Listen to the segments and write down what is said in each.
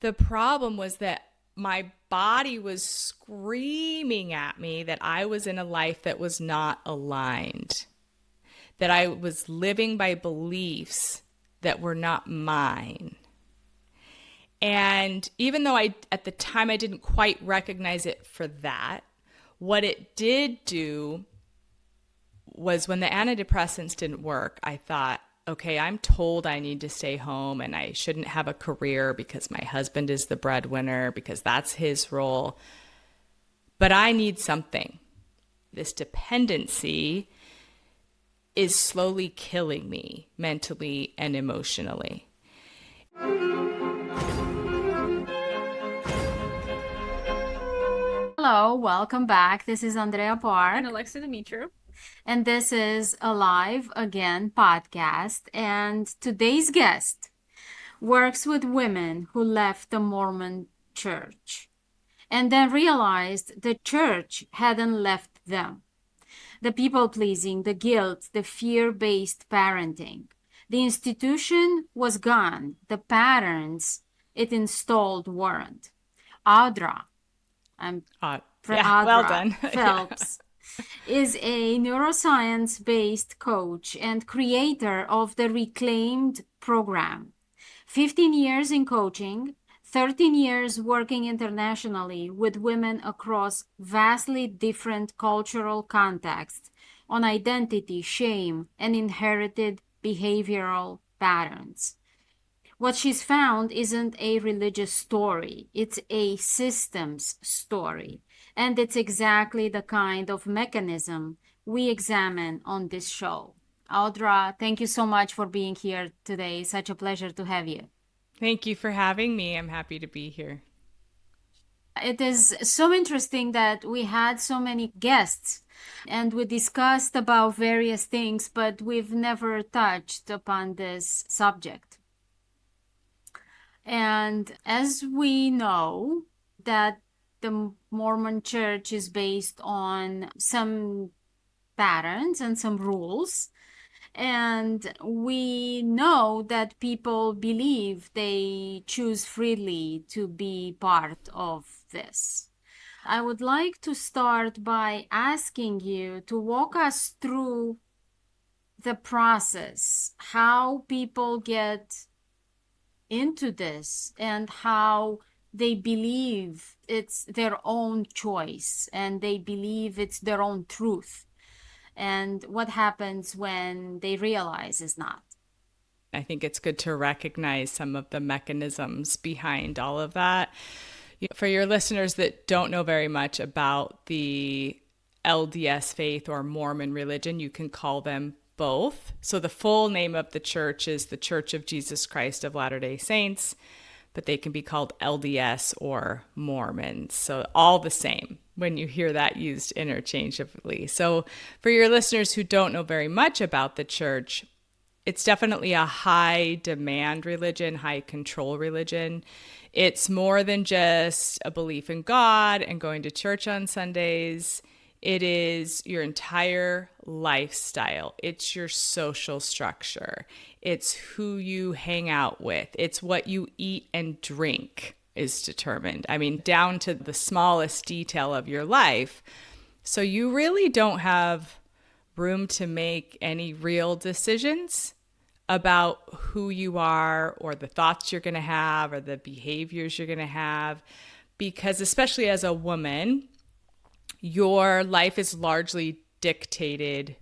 The problem was that my body was screaming at me that I was in a life that was not aligned, that I was living by beliefs that were not mine. And even though at the time, I didn't quite recognize it for that, what it did do was when the antidepressants didn't work, I thought, okay, I'm told I need to stay home and I shouldn't have a career because my husband is the breadwinner, because that's his role. But I need something. This dependency is slowly killing me mentally and emotionally. Hello, welcome back. This is Andreea Parc. And Alexa Dimitru. And this is Alive Again podcast. And today's guest works with women who left the Mormon church and then realized the church hadn't left them. The people-pleasing, the guilt, the fear-based parenting. The institution was gone. The patterns it installed weren't. Audra, Well done. Phelps is a neuroscience-based coach and creator of the Reclaimed program. 15 years in coaching, 13 years working internationally with women across vastly different cultural contexts on identity, shame, and inherited behavioral patterns. What she's found isn't a religious story, it's a systems story. And it's exactly the kind of mechanism we examine on this show. Audra, thank you so much for being here today. Such a pleasure to have you. Thank you for having me. I'm happy to be here. It is so interesting that we had so many guests and we discussed about various things, but we've never touched upon this subject. And as we know that the Mormon church is based on some patterns and some rules, and we know that people believe they choose freely to be part of this. I would like to start by asking you to walk us through the process, how people get into this and how they believe it's their own choice and they believe it's their own truth, and what happens when they realize it's not. I think it's good to recognize some of the mechanisms behind all of that. For your listeners that don't know very much about the LDS faith or Mormon religion, you can call them both. So the full name of the church is the Church of Jesus Christ of Latter-day Saints, but they can be called LDS or Mormons. So all the same when you hear that used interchangeably. So for your listeners who don't know very much about the church, it's definitely a high demand religion, high control religion. It's more than just a belief in God and going to church on Sundays. It is your entire lifestyle. It's your social structure. It's who you hang out with. It's what you eat and drink is determined. I mean, down to the smallest detail of your life. So you really don't have room to make any real decisions about who you are or the thoughts you're going to have or the behaviors you're going to have, because especially as a woman, your life is largely dictated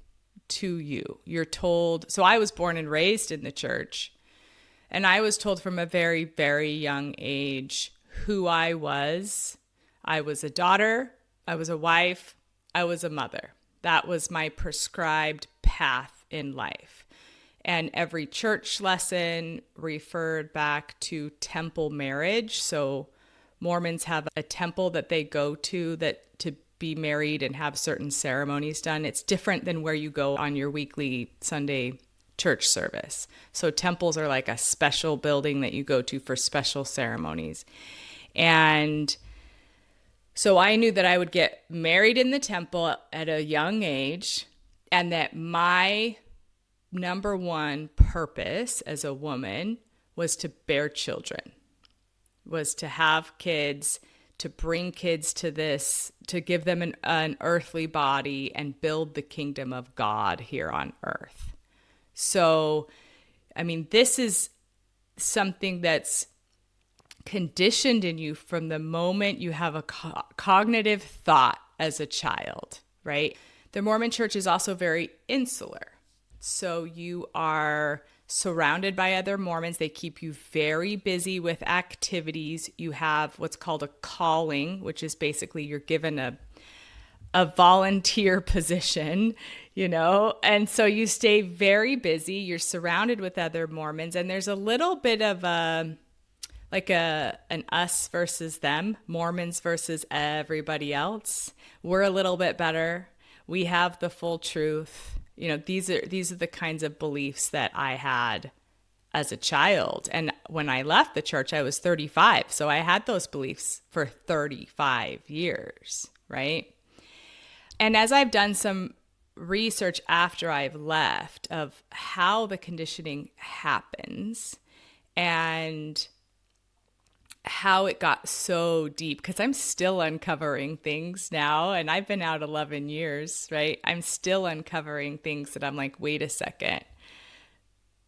to you. You're told. So I was born and raised in the church, and I was told from a very, very young age who I was. I was a daughter, I was a wife, I was a mother. That was my prescribed path in life. And every church lesson referred back to temple marriage. So Mormons have a temple that they go to be married and have certain ceremonies done. It's different than where you go on your weekly Sunday church service. So temples are like a special building that you go to for special ceremonies. And so I knew that I would get married in the temple at a young age, and that my number one purpose as a woman was to bear children. was to have kids, to bring kids to this, to give them an earthly body and build the kingdom of God here on earth. So, I mean, this is something that's conditioned in you from the moment you have a cognitive thought as a child, right? The Mormon church is also very insular. So you are surrounded by other Mormons. They keep you very busy with activities. You have what's called a calling, which is basically you're given a volunteer position, you know, and so you stay very busy. You're surrounded with other Mormons, and there's a little bit of an us versus them, Mormons versus everybody else. We're a little bit better. We have the full truth. You know, these are the kinds of beliefs that I had as a child. And when I left the church, I was 35. So I had those beliefs for 35 years, right? And as I've done some research after I've left of how the conditioning happens and how it got so deep, because I'm still uncovering things now, and I've been out 11 years, right? I'm still uncovering things that I'm like, wait a second,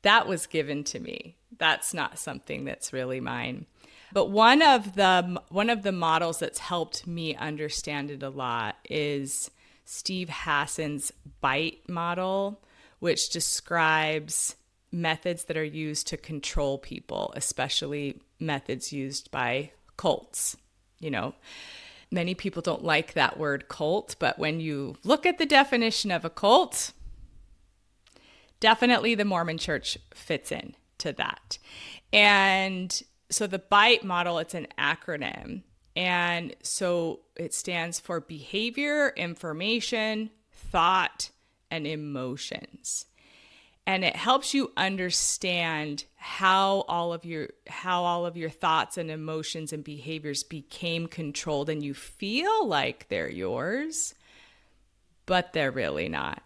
that was given to me. That's not something that's really mine. But one of the models that's helped me understand it a lot is Steve Hassan's BITE model, which describes methods that are used to control people, especially methods used by cults. You know, many people don't like that word cult, but when you look at the definition of a cult, definitely the Mormon church fits in to that. And so the BITE model, it's an acronym. And so it stands for behavior, information, thought, and emotions. And it helps you understand how all of your thoughts and emotions and behaviors became controlled, and you feel like they're yours, but they're really not.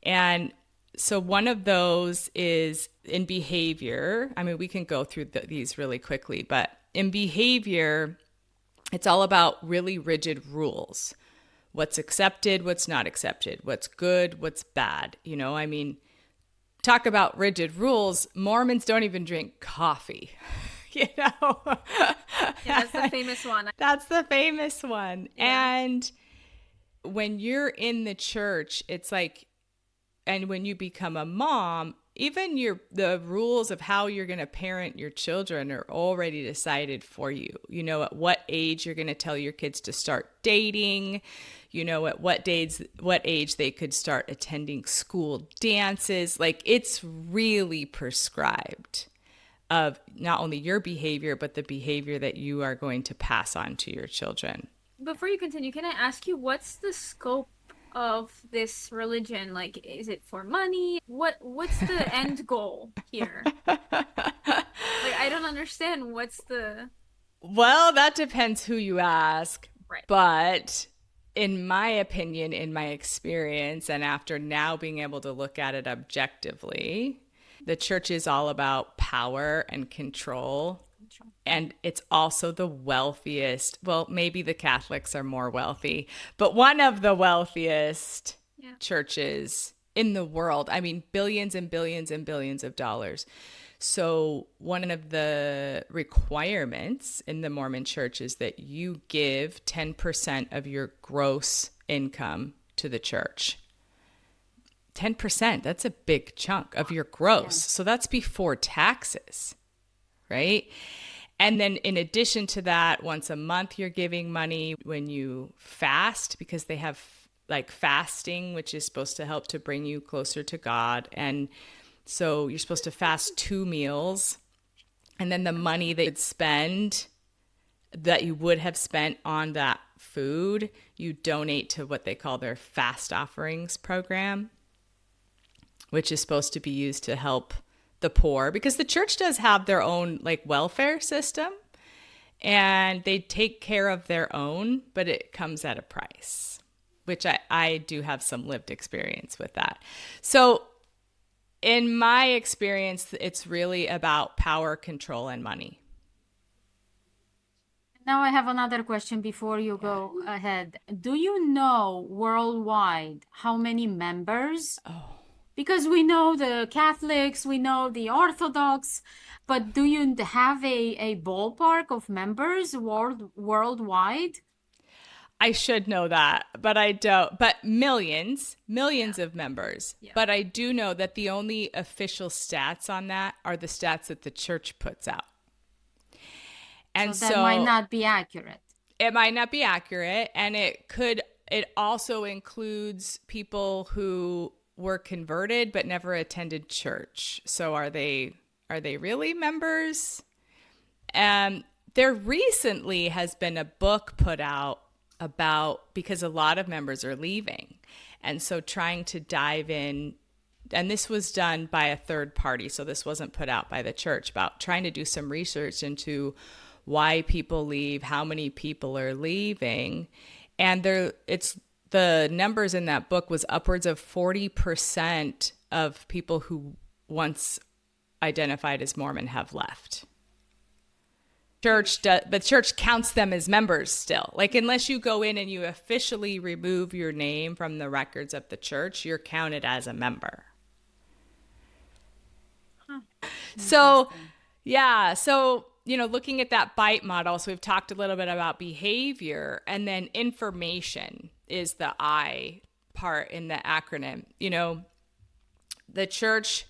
And so one of those is in behavior. I mean, we can go through these really quickly, but in behavior, it's all about really rigid rules. What's accepted, what's not accepted, what's good, what's bad. You know, I mean, talk about rigid rules. Mormons don't even drink coffee, you know? Yeah, that's the famous one. That's the famous one. Yeah. And when you're in the church, it's like, and when you become a mom, even the rules of how you're going to parent your children are already decided for you. You know, at what age you're going to tell your kids to start dating, you know, at what age they could start attending school dances. Like, it's really prescribed of not only your behavior, but the behavior that you are going to pass on to your children. Before you continue, can I ask you, what's the scope of this religion? Like, is it for money? What's the end goal here? Like, I don't understand. Well, that depends who you ask. Right. But in my opinion, in my experience, and after now being able to look at it objectively, the church is all about power and control. And it's also the wealthiest. Well, maybe the Catholics are more wealthy, but one of the wealthiest churches in the world. I mean, billions and billions and billions of dollars. So one of the requirements in the Mormon church is that you give 10% of your gross income to the church. 10%, that's a big chunk of your gross. Yeah. So that's before taxes, right? And then in addition to that, once a month, you're giving money when you fast, because they have like fasting, which is supposed to help to bring you closer to God. And so you're supposed to fast 2 meals. And then the money that you'd spend, that you would have spent on that food, you donate to what they call their fast offerings program, which is supposed to be used to help the poor, because the church does have their own like welfare system and they take care of their own, but it comes at a price, which I do have some lived experience with that. So in my experience, it's really about power, control, and money. Now I have another question before you go ahead. Do you know worldwide how many members? Oh, Because we know the Catholics, we know the Orthodox, but do you have a ballpark of members worldwide? I should know that, but I don't. But millions of members. Yeah. But I do know that the only official stats on that are the stats that the church puts out. And so that might not be accurate. It might not be accurate, and it also includes people who were converted but never attended church. So are they really members? There recently has been a book put out about, because a lot of members are leaving, and so trying to dive in, and this was done by a third party, so this wasn't put out by the church, about trying to do some research into why people leave, how many people are leaving. And the numbers in that book was upwards of 40% of people who once identified as Mormon have left. The church counts them as members still. Like, unless you go in and you officially remove your name from the records of the church, you're counted as a member. Huh. So, yeah. So, looking at that bite model, so we've talked a little bit about behavior, and then information is the I part in the acronym. The church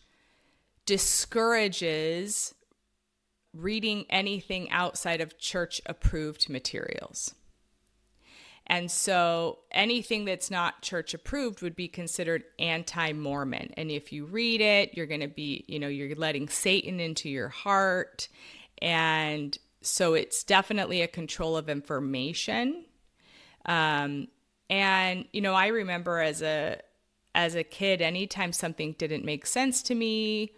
discourages reading anything outside of church approved materials. And so anything that's not church approved would be considered anti-Mormon. And if you read it, you're going to be, you're letting Satan into your heart. And so it's definitely a control of information. And, I remember as a kid, anytime something didn't make sense to me,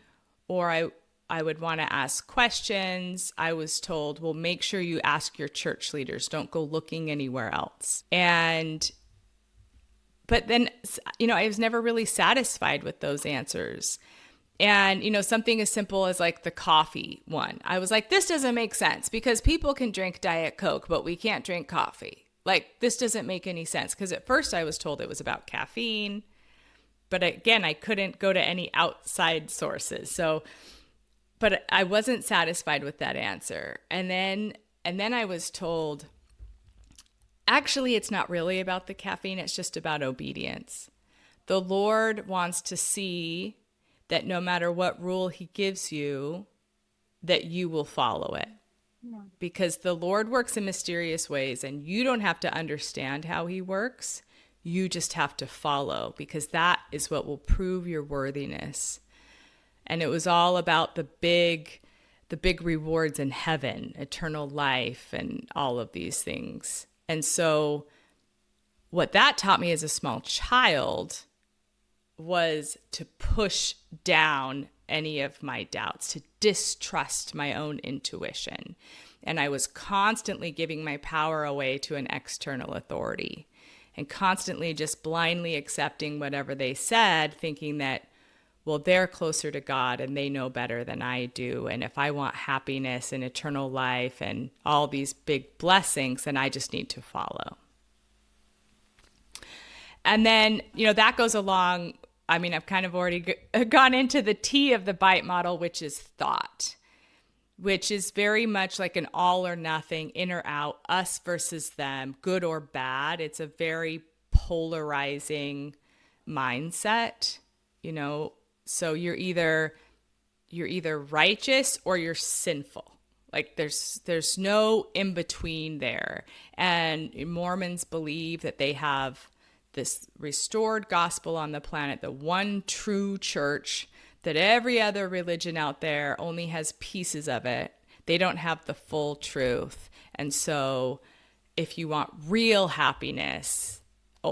or I would want to ask questions, I was told, well, make sure you ask your church leaders. Don't go looking anywhere else. But then, I was never really satisfied with those answers. And, something as simple as like the coffee one. I was like, this doesn't make sense, because people can drink Diet Coke, but we can't drink coffee. Like, this doesn't make any sense. Because at first I was told it was about caffeine. But again, I couldn't go to any outside sources. But I wasn't satisfied with that answer. And then I was told, actually, it's not really about the caffeine. It's just about obedience. The Lord wants to see that no matter what rule he gives you, that you will follow it. Yeah. Because the Lord works in mysterious ways, and you don't have to understand how he works. You just have to follow, because that is what will prove your worthiness. And it was all about the big rewards in heaven, eternal life, and all of these things. And so what that taught me as a small child was to push down any of my doubts, to distrust my own intuition. And I was constantly giving my power away to an external authority, and constantly just blindly accepting whatever they said, thinking that, well, they're closer to God and they know better than I do. And if I want happiness and eternal life and all these big blessings, then I just need to follow. And then, that goes along. I mean, I've kind of already gone into the T of the bite model, which is thought, which is very much like an all or nothing, in or out, us versus them, good or bad. It's a very polarizing mindset, So you're either righteous or you're sinful. Like there's no in between there. And Mormons believe that they have this restored gospel on the planet, the one true church, that every other religion out there only has pieces of it. They don't have the full truth. And so if you want real happiness,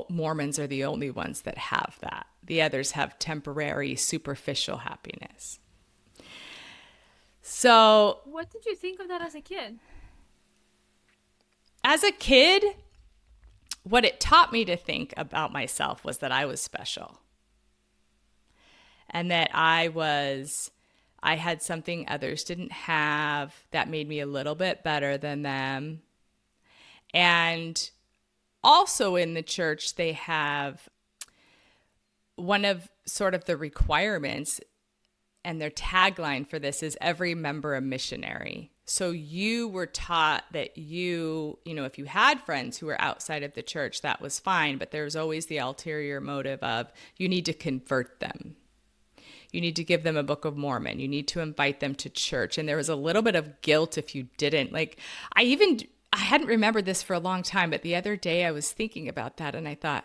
Mormons are the only ones that have that. The others have temporary, superficial happiness. So, what did you think of that as a kid? As a kid, what it taught me to think about myself was that I was special. And that I had something others didn't have that made me a little bit better than them. And also in the church, they have one of sort of the requirements, and their tagline for this is every member a missionary. So you were taught that if you had friends who were outside of the church, that was fine. But there's always the ulterior motive of you need to convert them. You need to give them a Book of Mormon. You need to invite them to church. And there was a little bit of guilt if you didn't. Like, I hadn't remembered this for a long time, but the other day I was thinking about that and I thought,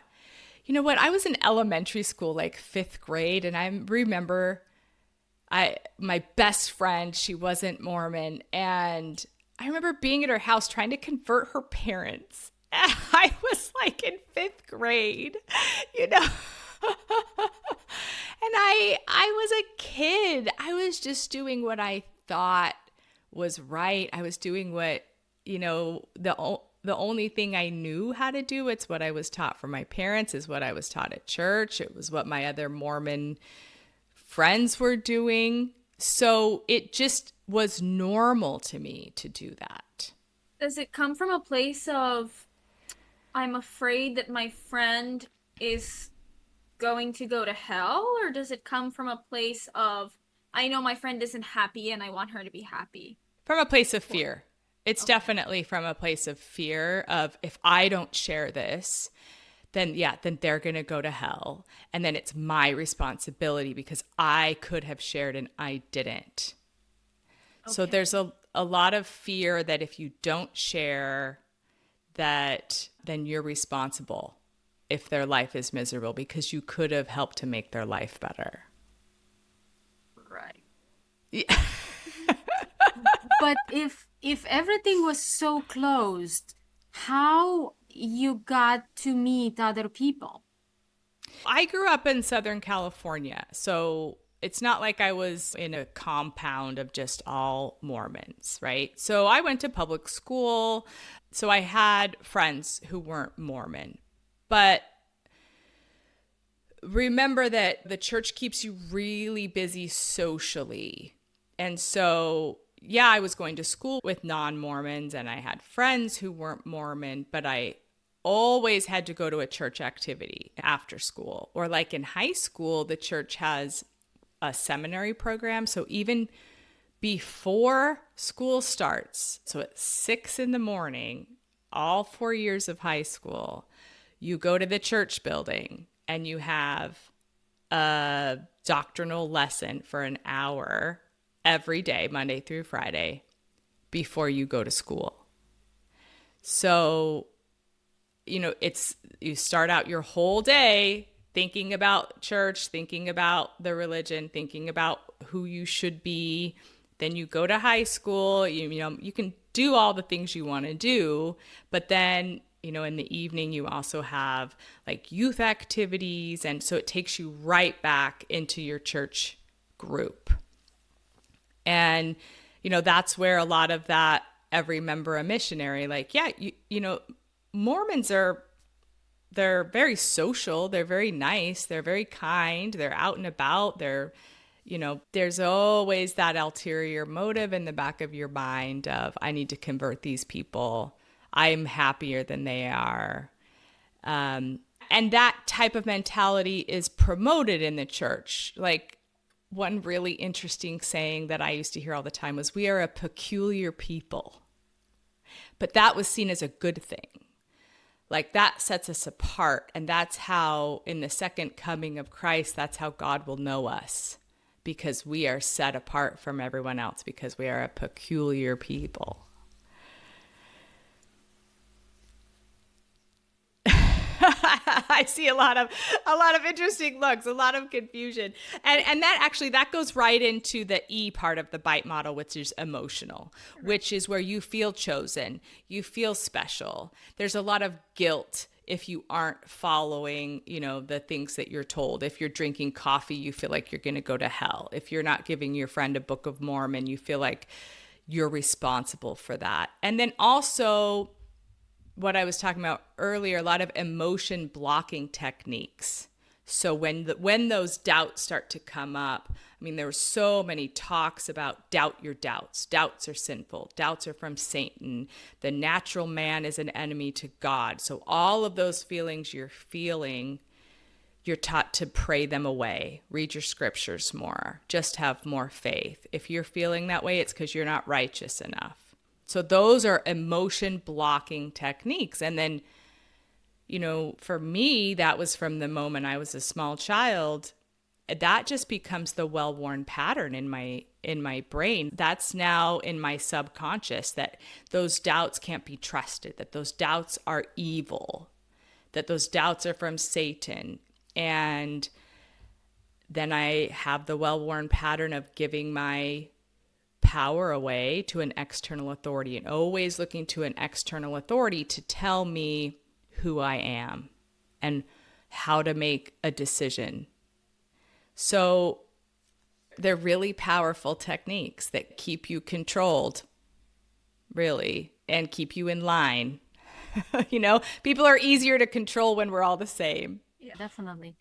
you know what? I was in elementary school, like 5th grade, and I remember my best friend, she wasn't Mormon, and I remember being at her house trying to convert her parents. I was like in 5th grade, you know. And I was a kid. I was just doing what I thought was right. I was doing what, the only thing I knew how to do. It's what I was taught from my parents, is what I was taught at church. It was what my other Mormon friends were doing. So it just was normal to me to do that. Does it come from a place of, I'm afraid that my friend is going to go to hell? Or does it come from a place of, I know my friend isn't happy and I want her to be happy? From a place of fear. It's definitely from a place of fear of, if I don't share this, then they're going to go to hell. And then it's my responsibility because I could have shared and I didn't. Okay. So there's a lot of fear that if you don't share, that then you're responsible if their life is miserable because you could have helped to make their life better. Right. Yeah. But if everything was so closed, how you got to meet other people? I grew up in Southern California, so it's not like I was in a compound of just all Mormons, right? So I went to public school, so I had friends who weren't Mormon. But remember that the church keeps you really busy socially. And so I was going to school with non-Mormons and I had friends who weren't Mormon, but I always had to go to a church activity after school. Or like in high school, the church has a seminary program. So even before school starts, so at 6 a.m, all 4 years of high school, you go to the church building and you have a doctrinal lesson for an hour every day, Monday through Friday, before you go to school. So, you start out your whole day thinking about church, thinking about the religion, thinking about who you should be. Then you go to high school, you can do all the things you want to do, but then, in the evening you also have like youth activities. And so it takes you right back into your church group. And, that's where a lot of that every member a missionary, like, Mormons they're very social. They're very nice. They're very kind. They're out and about. There's always that ulterior motive in the back of your mind of, I need to convert these people. I'm happier than they are. And that type of mentality is promoted in the church. Like, one really interesting saying that I used to hear all the time was, we are a peculiar people. But that was seen as a good thing. Like, that sets us apart. And that's how, in the second coming of Christ, that's how God will know us. Because we are set apart from everyone else, because we are a peculiar people. I see a lot of interesting looks, a lot of confusion. And that goes right into the E part of the BITE model, which is emotional, which is where you feel chosen, you feel special. There's a lot of guilt if you aren't following, the things that you're told. If you're drinking coffee, you feel like you're going to go to hell. If you're not giving your friend a Book of Mormon, you feel like you're responsible for that. And then also, what I was talking about earlier, a lot of emotion blocking techniques. So when those doubts start to come up, I mean, there were so many talks about doubt your doubts. Doubts are sinful. Doubts are from Satan. The natural man is an enemy to God. So all of those feelings you're feeling, you're taught to pray them away. Read your scriptures more. Just have more faith. If you're feeling that way, it's because you're not righteous enough. So those are emotion blocking techniques. And then, you know, for me, that was from the moment I was a small child. That just becomes the well-worn pattern in my brain. That's now in my subconscious, that those doubts can't be trusted, that those doubts are evil, that those doubts are from Satan. And then I have the well-worn pattern of giving my power away to an external authority, and always looking to an external authority to tell me who I am and how to make a decision. So they're really powerful techniques that keep you controlled, really, and keep you in line. You know, people are easier to control when we're all the same. Yeah, definitely.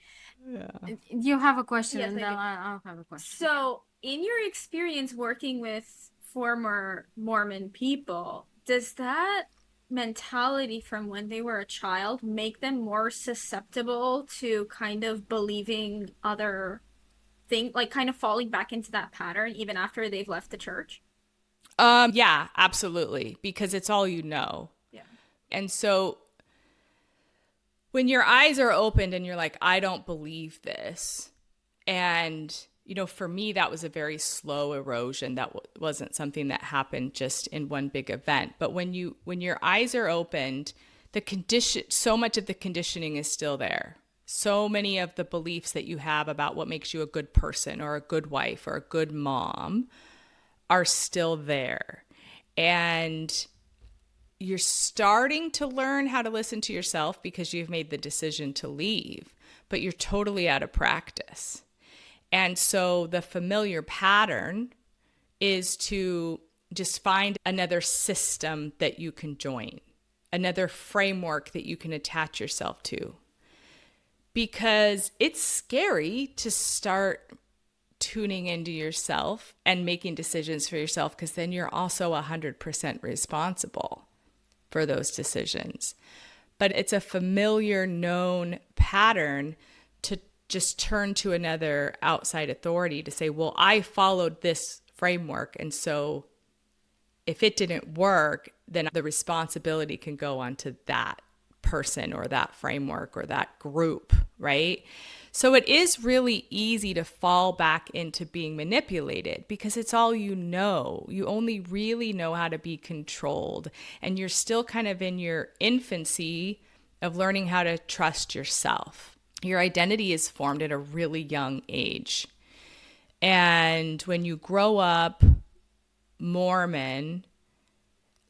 Yeah. You have a question, Yes, and I then do. I'll have a question. So, in your experience working with former Mormon people, does that mentality from when they were a child make them more susceptible to kind of believing other things, like kind of falling back into that pattern even after they've left the church? Yeah, absolutely, because it's all you know. Yeah. And so when your eyes are opened and you're like, I don't believe this. And, you know, for me, that was a very slow erosion. That wasn't something that happened just in one big event. But when your eyes are opened, so much of the conditioning is still there. So many of the beliefs that you have about what makes you a good person or a good wife or a good mom are still there. And you're starting to learn how to listen to yourself because you've made the decision to leave, but you're totally out of practice. And so the familiar pattern is to just find another system that you can join, another framework that you can attach yourself to. Because it's scary to start tuning into yourself and making decisions for yourself, because then you're also 100% responsible for those decisions. But it's a familiar, known pattern to just turn to another outside authority to say, well, I followed this framework, and so if it didn't work, then the responsibility can go onto that person or that framework or that group, right? So it is really easy to fall back into being manipulated because it's all you know. You only really know how to be controlled, and you're still kind of in your infancy of learning how to trust yourself. Your identity is formed at a really young age. And when you grow up Mormon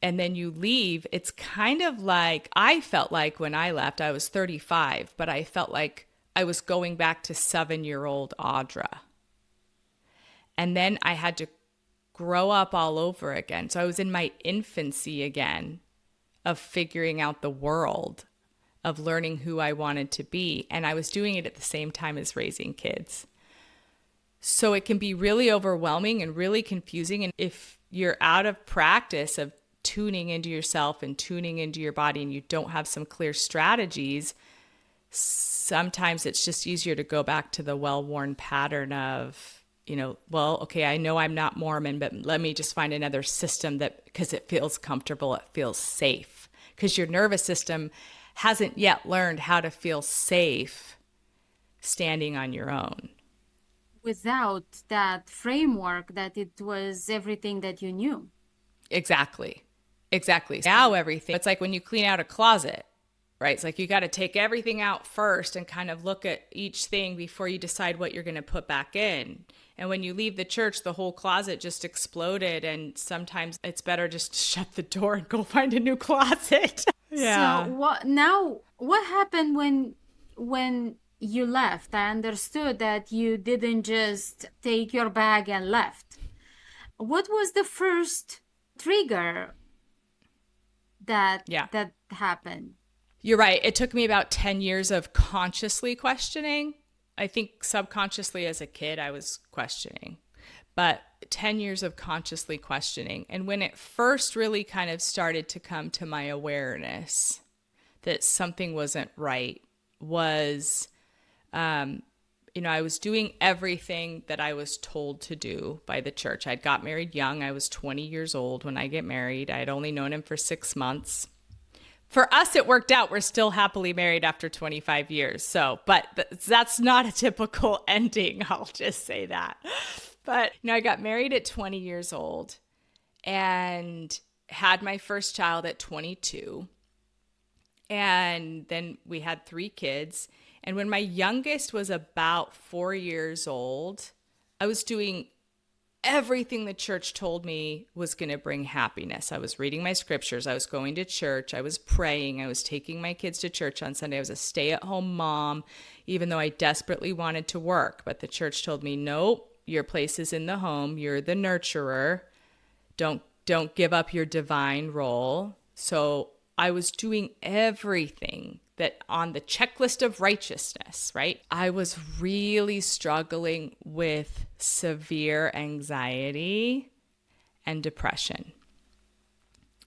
and then you leave, it's kind of like, I felt like when I left, I was 35, but I felt like I was going back to 7-year-old Audra. And then I had to grow up all over again. So I was in my infancy again of figuring out the world, of learning who I wanted to be. And I was doing it at the same time as raising kids. So it can be really overwhelming and really confusing. And if you're out of practice of tuning into yourself and tuning into your body, and you don't have some clear strategies, sometimes it's just easier to go back to the well-worn pattern of, you know, well, okay, I know I'm not Mormon, but let me just find another system that, because it feels comfortable, it feels safe. Because your nervous system hasn't yet learned how to feel safe standing on your own. Without that framework, that it was everything that you knew. Exactly. Now everything, it's like when you clean out a closet, right? It's like you got to take everything out first and kind of look at each thing before you decide what you're going to put back in. And when you leave the church, the whole closet just exploded. And sometimes it's better just to shut the door and go find a new closet. Yeah. So what happened when you left? I understood that you didn't just take your bag and left. What was the first trigger that happened? You're right. It took me about 10 years of consciously questioning I think subconsciously as a kid, I was questioning, but 10 years of consciously questioning. And when it first really kind of started to come to my awareness that something wasn't right was, I was doing everything that I was told to do by the church. I'd got married young. I was 20 years old when I get married. I'd only known him for 6 months. For us, it worked out. We're still happily married after 25 years. So, but that's not a typical ending. I'll just say that. But, I got married at 20 years old and had my first child at 22. And then we had 3 kids. And when my youngest was about 4 years old, I was doing everything the church told me was going to bring happiness. I was reading my scriptures. I was going to church. I was praying. I was taking my kids to church on Sunday. I was a stay-at-home mom, even though I desperately wanted to work. But the church told me, nope, your place is in the home. You're the nurturer. Don't give up your divine role. So I was doing everything that on the checklist of righteousness, right? I was really struggling with severe anxiety and depression.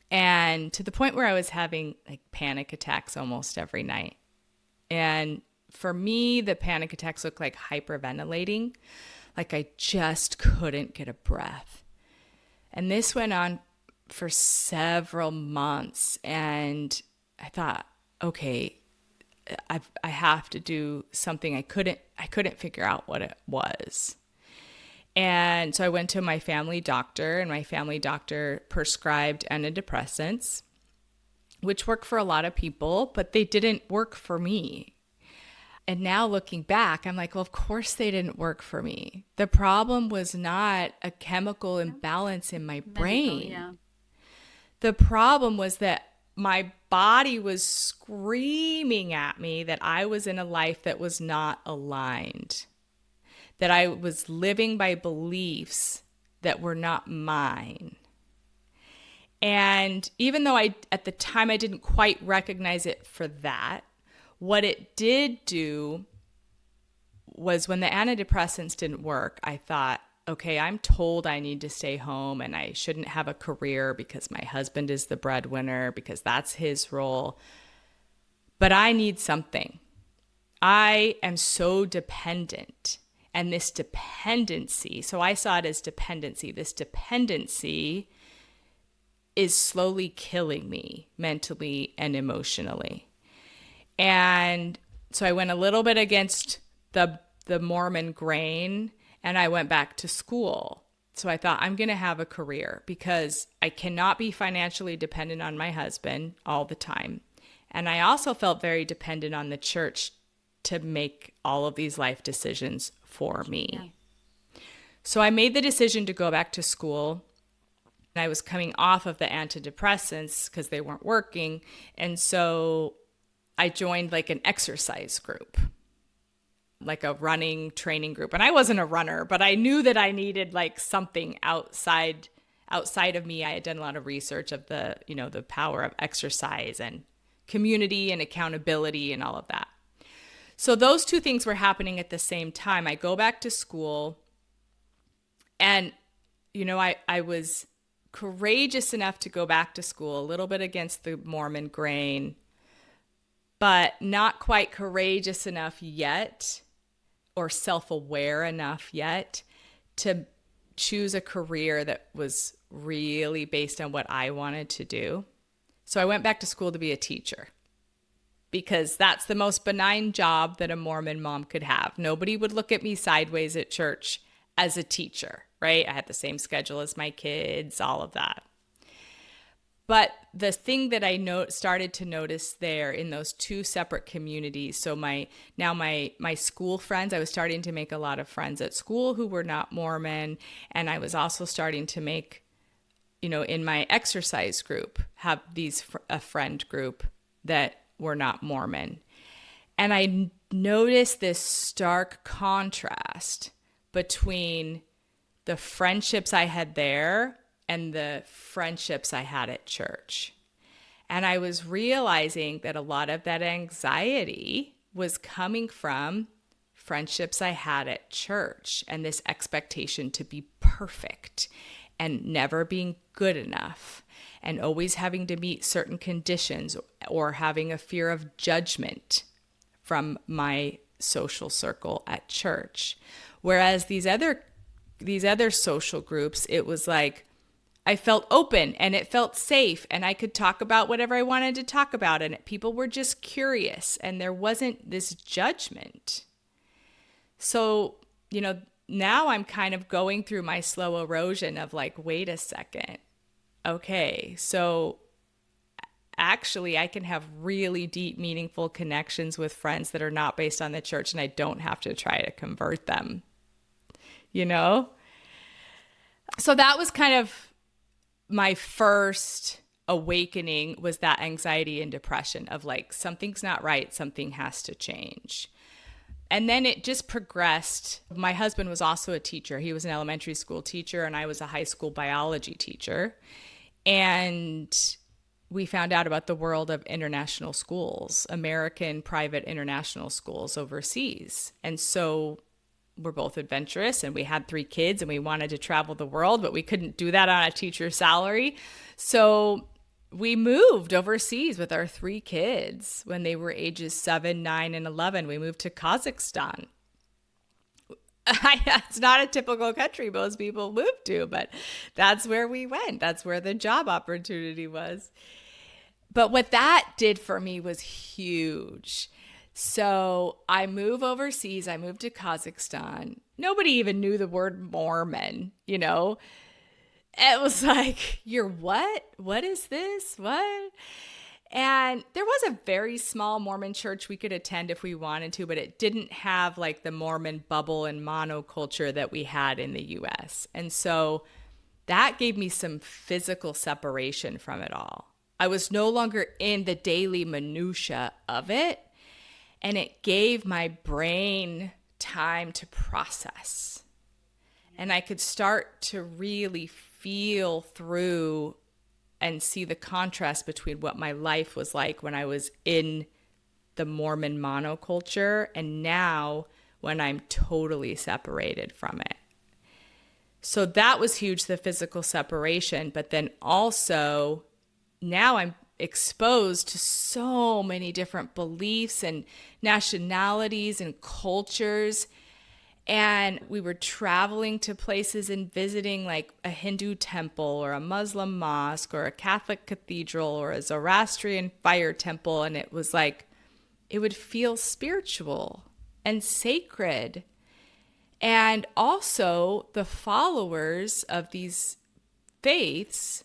And to the point where I was having like panic attacks almost every night. And for me, the panic attacks looked like hyperventilating, like I just couldn't get a breath. And this went on for several months. And I thought, okay, I have to do something. I couldn't figure out what it was. And so I went to my family doctor, and my family doctor prescribed antidepressants, which work for a lot of people, but they didn't work for me. And now looking back, I'm like, well, of course they didn't work for me. The problem was not a chemical imbalance in my brain. Yeah. The problem was that my body was screaming at me that I was in a life that was not aligned, that I was living by beliefs that were not mine. And even though at the time I didn't quite recognize it for that, what it did do was when the antidepressants didn't work, I thought, okay, I'm told I need to stay home and I shouldn't have a career because my husband is the breadwinner, because that's his role. But I need something. I am so dependent. And this dependency, so I saw it as dependency. This dependency is slowly killing me mentally and emotionally. And so I went a little bit against the Mormon grain, and I went back to school. So I thought, I'm going to have a career because I cannot be financially dependent on my husband all the time. And I also felt very dependent on the church to make all of these life decisions for me. Yeah. So I made the decision to go back to school. And I was coming off of the antidepressants because they weren't working. And so I joined like an exercise group, like a running training group. And I wasn't a runner, but I knew that I needed like something outside of me. I had done a lot of research of the power of exercise and community and accountability and all of that. So those two things were happening at the same time. I go back to school and, I was courageous enough to go back to school, a little bit against the Mormon grain, but not quite courageous enough yet or self-aware enough yet to choose a career that was really based on what I wanted to do. So I went back to school to be a teacher because that's the most benign job that a Mormon mom could have. Nobody would look at me sideways at church as a teacher, right? I had the same schedule as my kids, all of that. But the thing that I started to notice there in those two separate communities, so my school friends, I was starting to make a lot of friends at school who were not Mormon, and I was also starting to make, in my exercise group, have a friend group that were not Mormon. And I noticed this stark contrast between the friendships I had there and the friendships I had at church. And I was realizing that a lot of that anxiety was coming from friendships I had at church and this expectation to be perfect and never being good enough and always having to meet certain conditions or having a fear of judgment from my social circle at church. Whereas these other social groups, it was like I felt open and it felt safe and I could talk about whatever I wanted to talk about and people were just curious and there wasn't this judgment. So, now I'm kind of going through my slow erosion of like, wait a second. Okay, so actually I can have really deep, meaningful connections with friends that are not based on the church and I don't have to try to convert them, So that was kind of my first awakening, was that anxiety and depression of like, something's not right, something has to change. And then it just progressed. My husband was also a teacher. He was an elementary school teacher and I was a high school biology teacher. And we found out about the world of international schools, American private international schools overseas. And so we're both adventurous and we had 3 kids and we wanted to travel the world, but we couldn't do that on a teacher's salary. So we moved overseas with our 3 kids when they were ages 7, 9, and 11. We moved to Kazakhstan. It's not a typical country most people move to, but that's where we went. That's where the job opportunity was. But what that did for me was huge. So I move overseas. I moved to Kazakhstan. Nobody even knew the word Mormon, It was like, you're what? What is this? What? And there was a very small Mormon church we could attend if we wanted to, but it didn't have like the Mormon bubble and monoculture that we had in the US. And so that gave me some physical separation from it all. I was no longer in the daily minutia of it, and it gave my brain time to process. And I could start to really feel through and see the contrast between what my life was like when I was in the Mormon monoculture and now when I'm totally separated from it. So that was huge, the physical separation. But then also now I'm exposed to so many different beliefs and nationalities and cultures. And we were traveling to places and visiting like a Hindu temple or a Muslim mosque or a Catholic cathedral or a Zoroastrian fire temple. And it was like, it would feel spiritual and sacred. And also the followers of these faiths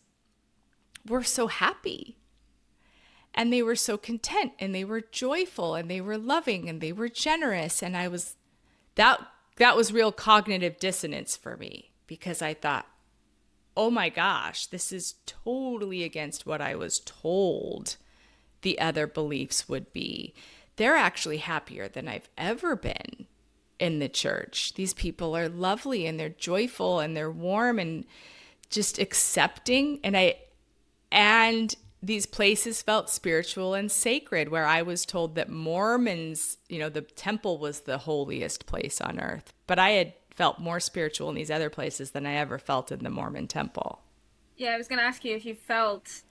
were so happy. And they were so content and they were joyful and they were loving and they were generous. And that was real cognitive dissonance for me because I thought, oh my gosh, this is totally against what I was told the other beliefs would be. They're actually happier than I've ever been in the church. These people are lovely and they're joyful and they're warm and just accepting. And these places felt spiritual and sacred, where I was told that Mormons, the temple was the holiest place on earth. But I had felt more spiritual in these other places than I ever felt in the Mormon temple. Yeah, I was going to ask you if you felt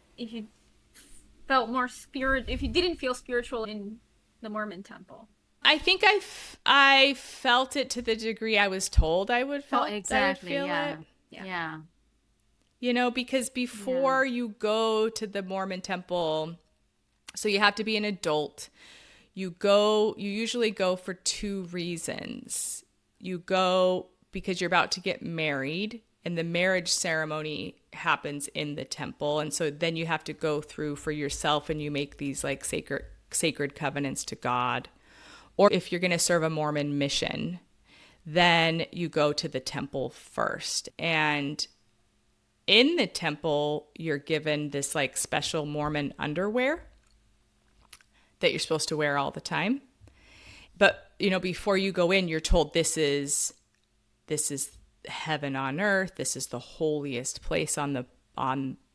more if you didn't feel spiritual in the Mormon temple. I think I felt it to the degree I was told I would feel exactly, it. Yeah. Because before you go to the Mormon temple, so you have to be an adult. You usually go for 2 reasons. You go because you're about to get married, and the marriage ceremony happens in the temple. And so then you have to go through for yourself and you make these like sacred covenants to God. Or if you're going to serve a Mormon mission, then you go to the temple first. And in the temple, you're given this like special Mormon underwear that you're supposed to wear all the time. But, before you go in, you're told this is heaven on earth. This is the holiest place on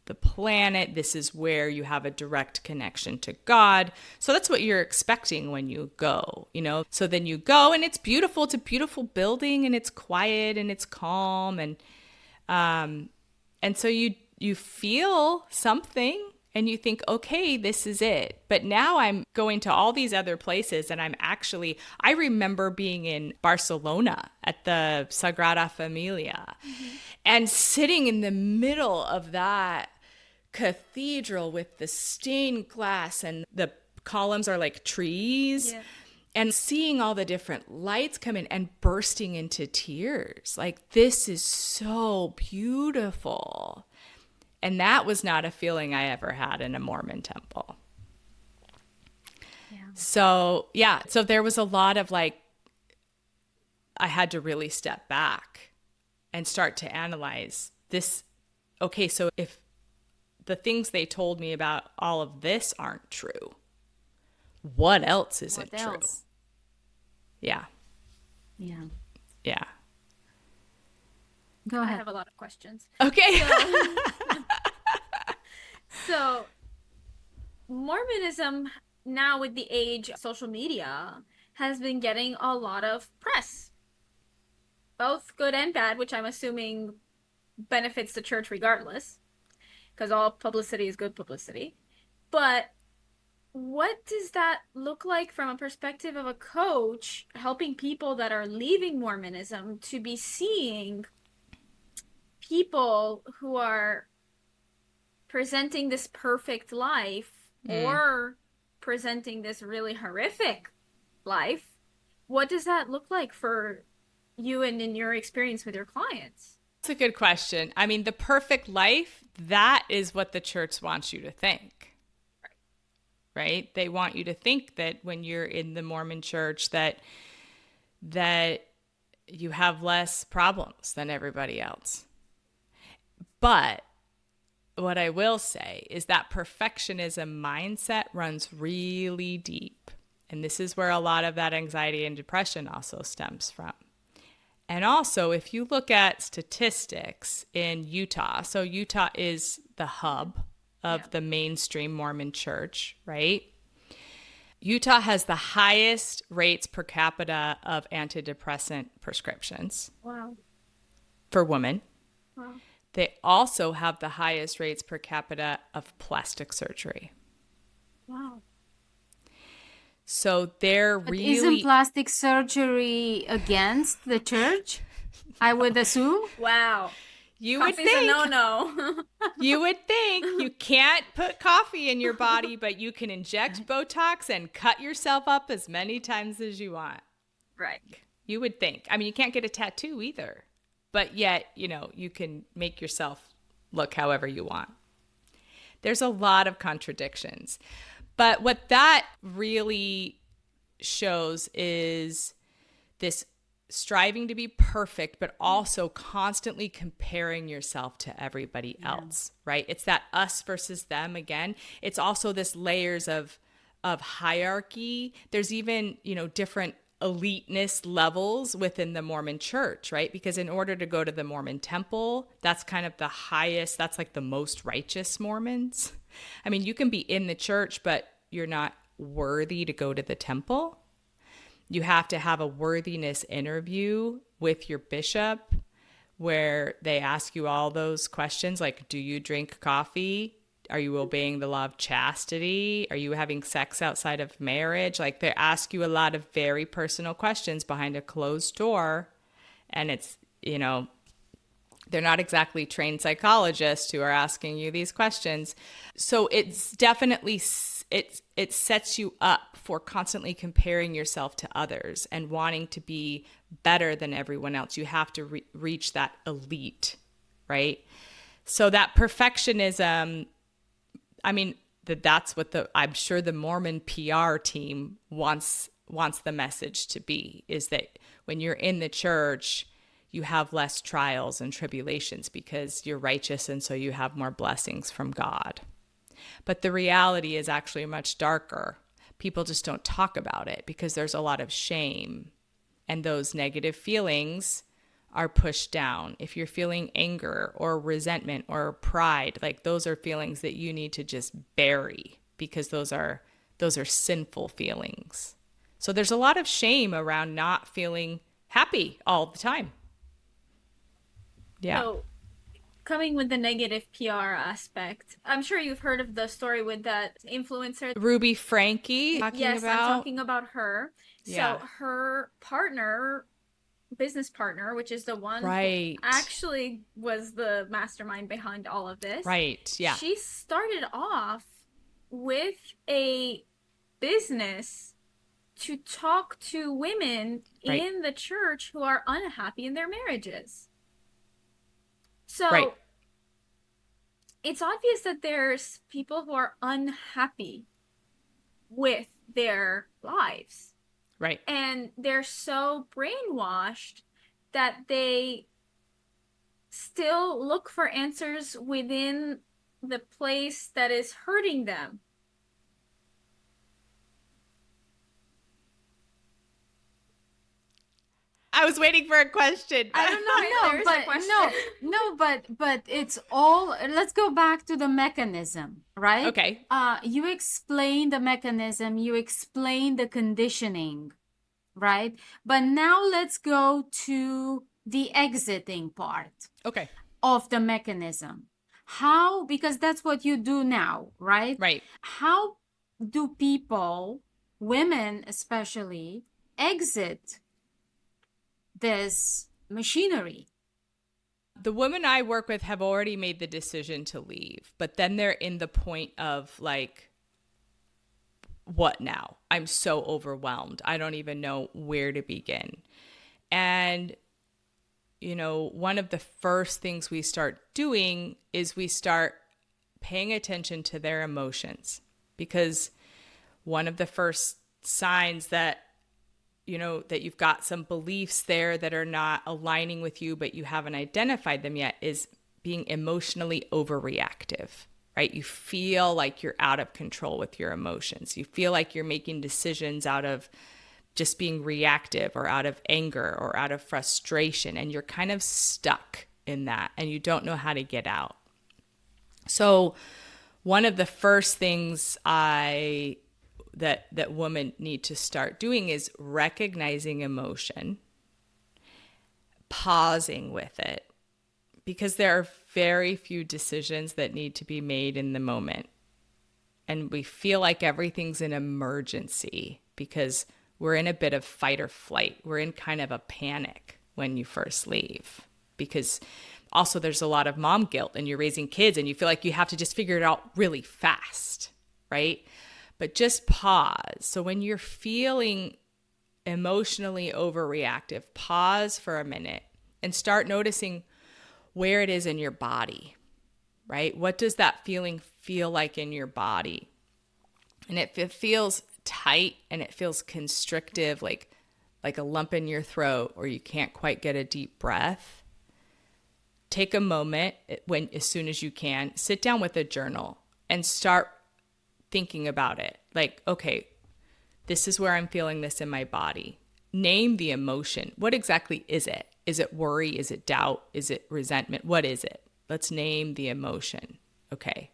the planet. This is where you have a direct connection to God. So that's what you're expecting when you go, you know? So then you go and it's beautiful. It's a beautiful building and it's quiet and it's calm. And so you feel something and you think, okay, this is it. But now I'm going to all these other places and I remember being in Barcelona at the Sagrada Familia and sitting in the middle of that cathedral with the stained glass and the columns are like trees. Yeah. And seeing all the different lights come in and bursting into tears. Like, this is so beautiful. And that was not a feeling I ever had in a Mormon temple. Yeah. So there was a lot of like, I had to really step back and start to analyze this. Okay, so if the things they told me about all of this aren't true, what else isn't true? Yeah. Yeah. Yeah. Go I ahead. have a lot of questions. Okay. So, Mormonism, now with the age of social media, has been getting a lot of press, both good and bad, which I'm assuming benefits the church regardless, because all publicity is good publicity. But what does that look like from a perspective of a coach helping people that are leaving Mormonism to be seeing people who are presenting this perfect life or presenting this really horrific life? What does that look like for you and in your experience with your clients? That's a good question. I mean, the perfect life, that is what the church wants you to think. Right? They want you to think that when you're in the Mormon church that you have less problems than everybody else. But what I will say is that perfectionism mindset runs really deep. And this is where a lot of that anxiety and depression also stems from. And also, if you look at statistics in Utah, so Utah is the hub of the mainstream Mormon church, right? Utah has the highest rates per capita of antidepressant prescriptions. Wow. For women. Wow. They also have the highest rates per capita of plastic surgery. Wow. So they're But really... Isn't plastic surgery against the church? I would assume. Wow. You Coffee's would think. a no-no. You would think you can't put coffee in your body, but you can inject Botox and cut yourself up as many times as you want. Right. You would think. I mean, you can't get a tattoo either, but yet, you know, you can make yourself look however you want. There's a lot of contradictions. But what that really shows is this striving to be perfect, but also constantly comparing yourself to everybody else, right? It's that us versus them again. It's also this layers of hierarchy. There's even, you know, different eliteness levels within the Mormon church, right? Because in order to go to the Mormon temple, that's kind of the highest, that's like the most righteous Mormons. I mean, you can be in the church, but you're not worthy to go to the temple. You have to have a worthiness interview with your bishop where they ask you all those questions like, do you drink coffee? Are you obeying the law of chastity? Are you having sex outside of marriage? Like, they ask you a lot of very personal questions behind a closed door. And it's, you know, they're not exactly trained psychologists who are asking you these questions. So it's definitely, it sets you up for constantly comparing yourself to others and wanting to be better than everyone else. You have to reach that elite, right? So that perfectionism, I mean, that's what I'm sure the Mormon PR team wants the message to be, is that when you're in the church, you have less trials and tribulations because you're righteous and so you have more blessings from God. But the reality is actually much darker. People just don't talk about it because there's a lot of shame, and those negative feelings are pushed down, if you're feeling anger or resentment or pride, like those are feelings that you need to just bury because those are sinful feelings. So there's a lot of shame around not feeling happy all the time. Yeah. So, coming with the negative PR aspect, I'm sure you've heard of the story with that influencer. Ruby Frankie Yes, I'm talking about her. Yeah. So her partner, business partner, which is the one Right. who actually was the mastermind behind all of this. Right. Yeah. She started off with a business to talk to women Right. in the church who are unhappy in their marriages. So Right. it's obvious that there's people who are unhappy with their lives. Right. And they're so brainwashed that they still look for answers within the place that is hurting them. I was waiting for a question. I don't know if there's a question. but it's all, let's go back to the mechanism, right? Okay. You explain the mechanism, you explain the conditioning, right? But now let's go to the exiting part Okay. of the mechanism. How, because that's what you do now, right? Right. How do people, women especially, exit this machinery? The women I work with have already made the decision to leave, but then they're in the point of like, what now? I'm so overwhelmed. I don't even know where to begin. And, you know, one of the first things we start doing is we start paying attention to their emotions, because one of the first signs that, you know, that you've got some beliefs there that are not aligning with you, but you haven't identified them yet, is being emotionally overreactive, right? You feel like you're out of control with your emotions. You feel like you're making decisions out of just being reactive or out of anger or out of frustration, and you're kind of stuck in that and you don't know how to get out. So one of the first things that women need to start doing is recognizing emotion, pausing with it, because there are very few decisions that need to be made in the moment. And we feel like everything's an emergency because we're in a bit of fight or flight. We're in kind of a panic when you first leave, because also there's a lot of mom guilt, and you're raising kids and you feel like you have to just figure it out really fast, right? But just pause. So when you're feeling emotionally overreactive, pause for a minute and start noticing where it is in your body, right? What does that feeling feel like in your body? And if it feels tight and it feels constrictive, like a lump in your throat, or you can't quite get a deep breath, take a moment as soon as you can, sit down with a journal and start thinking about it. Like, okay, this is where I'm feeling this in my body. Name the emotion. What exactly is it? Is it worry? Is it doubt? Is it resentment? What is it? Let's name the emotion. Okay.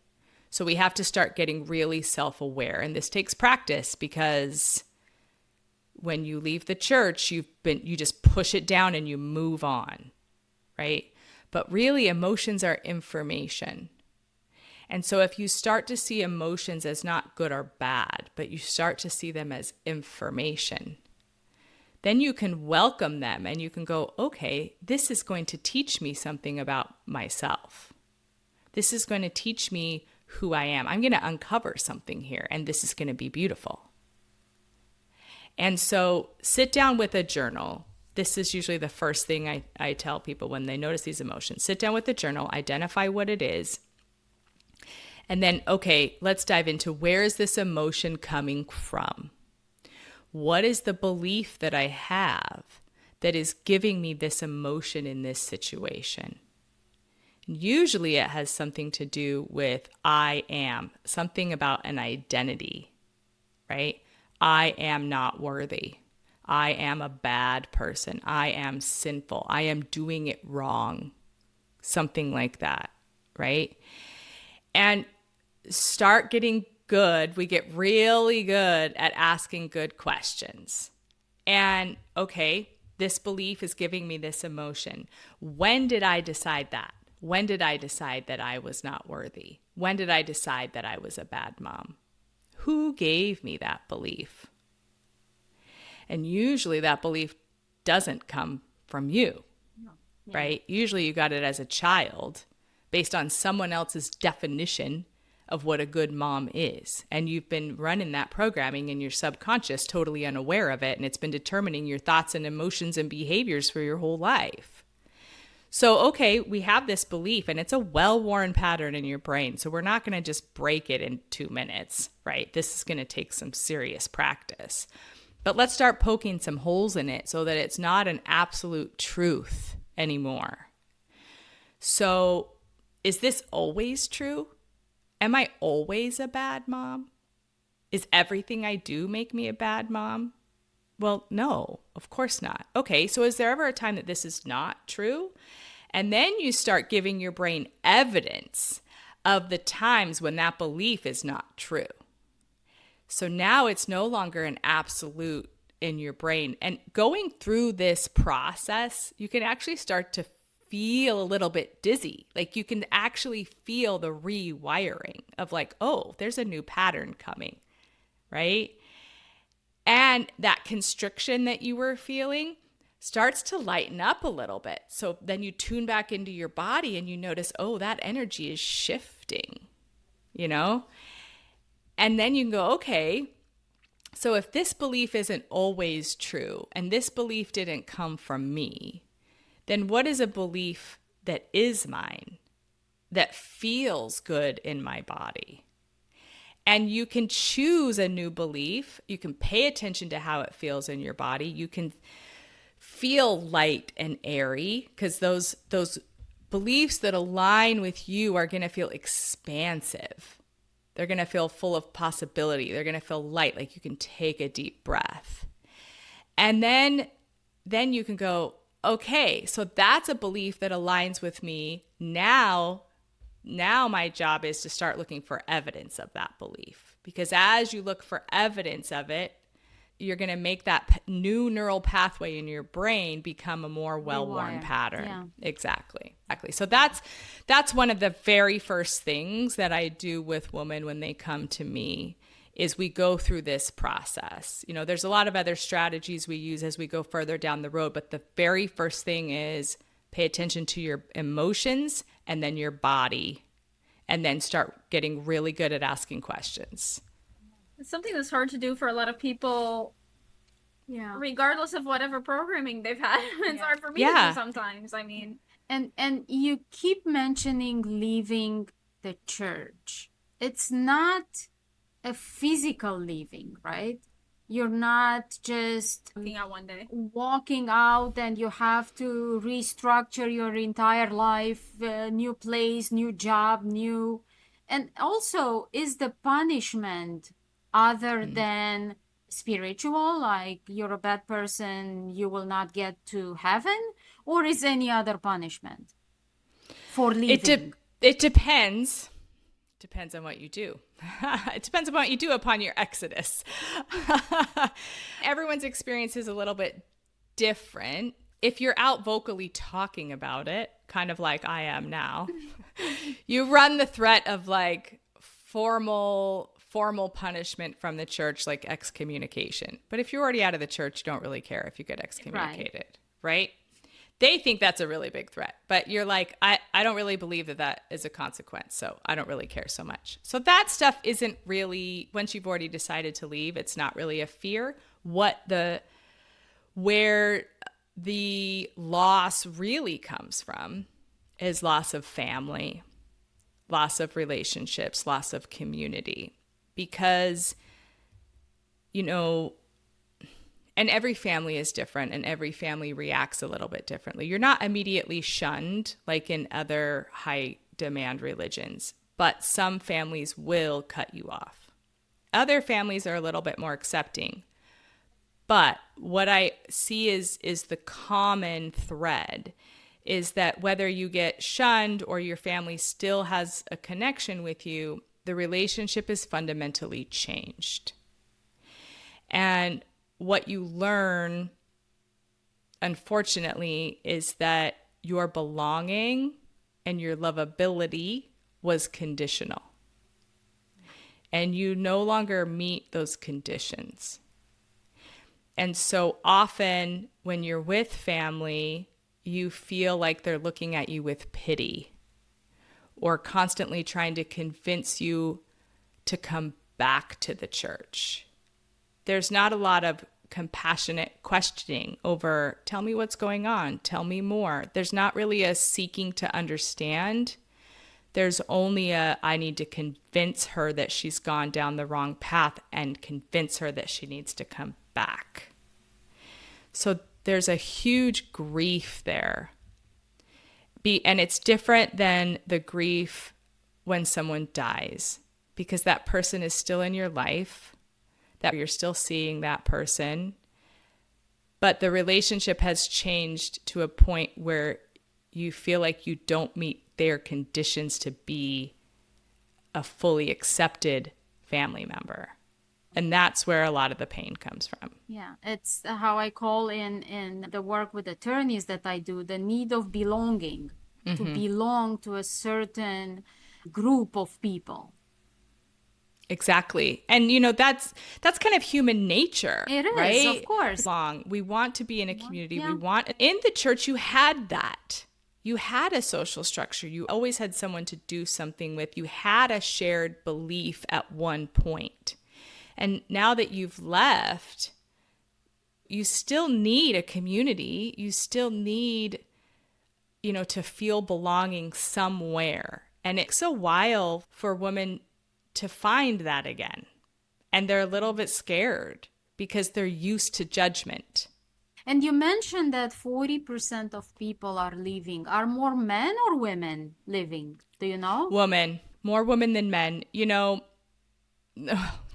So we have to start getting really self-aware. And this takes practice, because when you leave the church, you just push it down and you move on, right? But really, emotions are information. And so if you start to see emotions as not good or bad, but you start to see them as information, then you can welcome them and you can go, okay, this is going to teach me something about myself. This is going to teach me who I am. I'm going to uncover something here, and this is going to be beautiful. And so sit down with a journal. This is usually the first thing I tell people when they notice these emotions. Sit down with a journal, identify what it is. And then, okay, let's dive into, where is this emotion coming from? What is the belief that I have that is giving me this emotion in this situation? Usually it has something to do with I am, something about an identity, right? I am not worthy. I am a bad person. I am sinful. I am doing it wrong. Something like that, right? And start getting good. We get really good at asking good questions. And okay, this belief is giving me this emotion. When did I decide that? When did I decide that I was not worthy? When did I decide that I was a bad mom? Who gave me that belief? And usually that belief doesn't come from you, right? Usually you got it as a child based on someone else's definition of what a good mom is. And you've been running that programming in your subconscious, totally unaware of it. And it's been determining your thoughts and emotions and behaviors for your whole life. So, okay, we have this belief and it's a well-worn pattern in your brain. So we're not going to just break it in 2 minutes, right? This is going to take some serious practice. But let's start poking some holes in it so that it's not an absolute truth anymore. So, is this always true? Am I always a bad mom? Is everything I do make me a bad mom? Well, no, of course not. Okay, so is there ever a time that this is not true? And then you start giving your brain evidence of the times when that belief is not true. So now it's no longer an absolute in your brain. And going through this process, you can actually start to feel a little bit dizzy. Like you can actually feel the rewiring of like, oh, there's a new pattern coming, right? And that constriction that you were feeling starts to lighten up a little bit. So then you tune back into your body and you notice, oh, that energy is shifting, you know? And then you can go, okay, so if this belief isn't always true and this belief didn't come from me, then what is a belief that is mine, that feels good in my body? And you can choose a new belief. You can pay attention to how it feels in your body. You can feel light and airy because those beliefs that align with you are going to feel expansive. They're going to feel full of possibility. They're going to feel light, like you can take a deep breath. And then you can go, okay, so that's a belief that aligns with me. Now my job is to start looking for evidence of that belief. Because as you look for evidence of it, you're going to make that new neural pathway in your brain become a more well-worn pattern. Yeah. Exactly. So that's one of the very first things that I do with women when they come to me is we go through this process. You know, there's a lot of other strategies we use as we go further down the road, but the very first thing is pay attention to your emotions and then your body, and then start getting really good at asking questions. It's something that's hard to do for a lot of people, regardless of whatever programming they've had. It's hard for me to do sometimes, I mean. And you keep mentioning leaving the church. It's not a physical leaving, right? You're not just walking out one day. Walking out and you have to restructure your entire life, new place, new job, new. And also, is the punishment other than spiritual, like you're a bad person, you will not get to heaven, or is any other punishment for leaving? It depends. Depends on what you do. It depends on what you do upon your exodus. Everyone's experience is a little bit different. If you're out vocally talking about it, kind of like I am now, you run the threat of like formal punishment from the church, like excommunication. But if you're already out of the church, you don't really care if you get excommunicated, right? They think that's a really big threat, but you're like, I don't really believe that is a consequence, so I don't really care so much. So that stuff isn't really, once you've already decided to leave, it's not really a fear. Where the loss really comes from is loss of family, loss of relationships, loss of community, because, you know, and every family is different and every family reacts a little bit differently. You're not immediately shunned like in other high demand religions, but some families will cut you off. Other families are a little bit more accepting. But what I see is the common thread is that whether you get shunned or your family still has a connection with you, the relationship is fundamentally changed. And what you learn, unfortunately, is that your belonging and your lovability was conditional. And you no longer meet those conditions. And so often when you're with family, you feel like they're looking at you with pity or constantly trying to convince you to come back to the church. There's not a lot of compassionate questioning over, tell me what's going on, tell me more. There's not really a seeking to understand. There's only I need to convince her that she's gone down the wrong path and convince her that she needs to come back. So there's a huge grief there. And it's different than the grief when someone dies, because that person is still in your life, that you're still seeing that person, but the relationship has changed to a point where you feel like you don't meet their conditions to be a fully accepted family member. And that's where a lot of the pain comes from. Yeah, it's how I call in the work with attorneys that I do, the need of belonging, to belong to a certain group of people. Exactly. And that's kind of human nature. It is, right? of course. We want to be in a community. Yeah. We want in the church you had that. You had a social structure. You always had someone to do something with. You had a shared belief at one point. And now that you've left, you still need a community. You still need, to feel belonging somewhere. And it takes a while for women to find that again. And they're a little bit scared because they're used to judgment. And you mentioned that 40% of people are leaving. Are more men or women leaving? Do you know? Women. More women than men.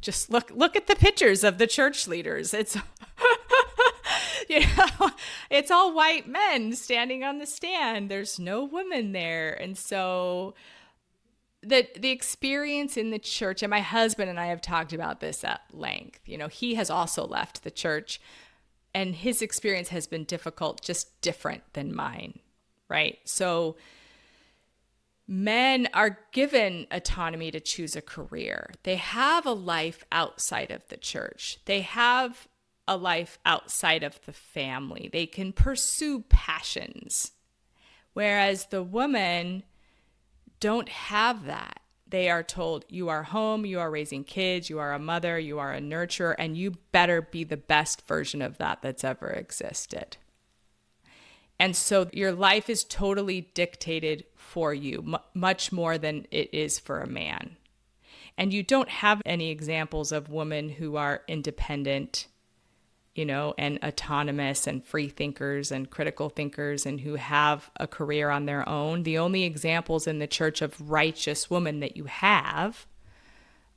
Just look at the pictures of the church leaders. It's it's all white men standing on the stand. There's no women there. And so the experience in the church, and my husband and I have talked about this at length. He has also left the church, and his experience has been difficult, just different than mine, right? So men are given autonomy to choose a career. They have a life outside of the church. They have a life outside of the family. They can pursue passions. Whereas the women don't have that. They are told, you are home, you are raising kids, you are a mother, you are a nurturer, and you better be the best version of that that's ever existed. And so your life is totally dictated for you, much more than it is for a man. And you don't have any examples of women who are independent, and autonomous and free thinkers and critical thinkers and who have a career on their own. The only examples in the church of righteous women that you have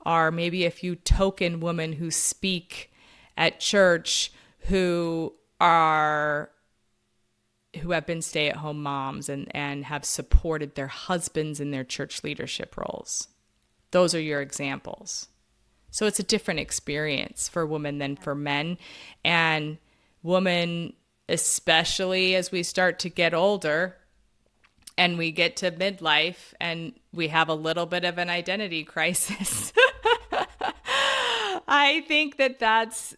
are maybe a few token women who speak at church who have been stay-at-home moms and have supported their husbands in their church leadership roles. Those are your examples. So it's a different experience for women than for men. And women, especially as we start to get older and we get to midlife and we have a little bit of an identity crisis, I think that's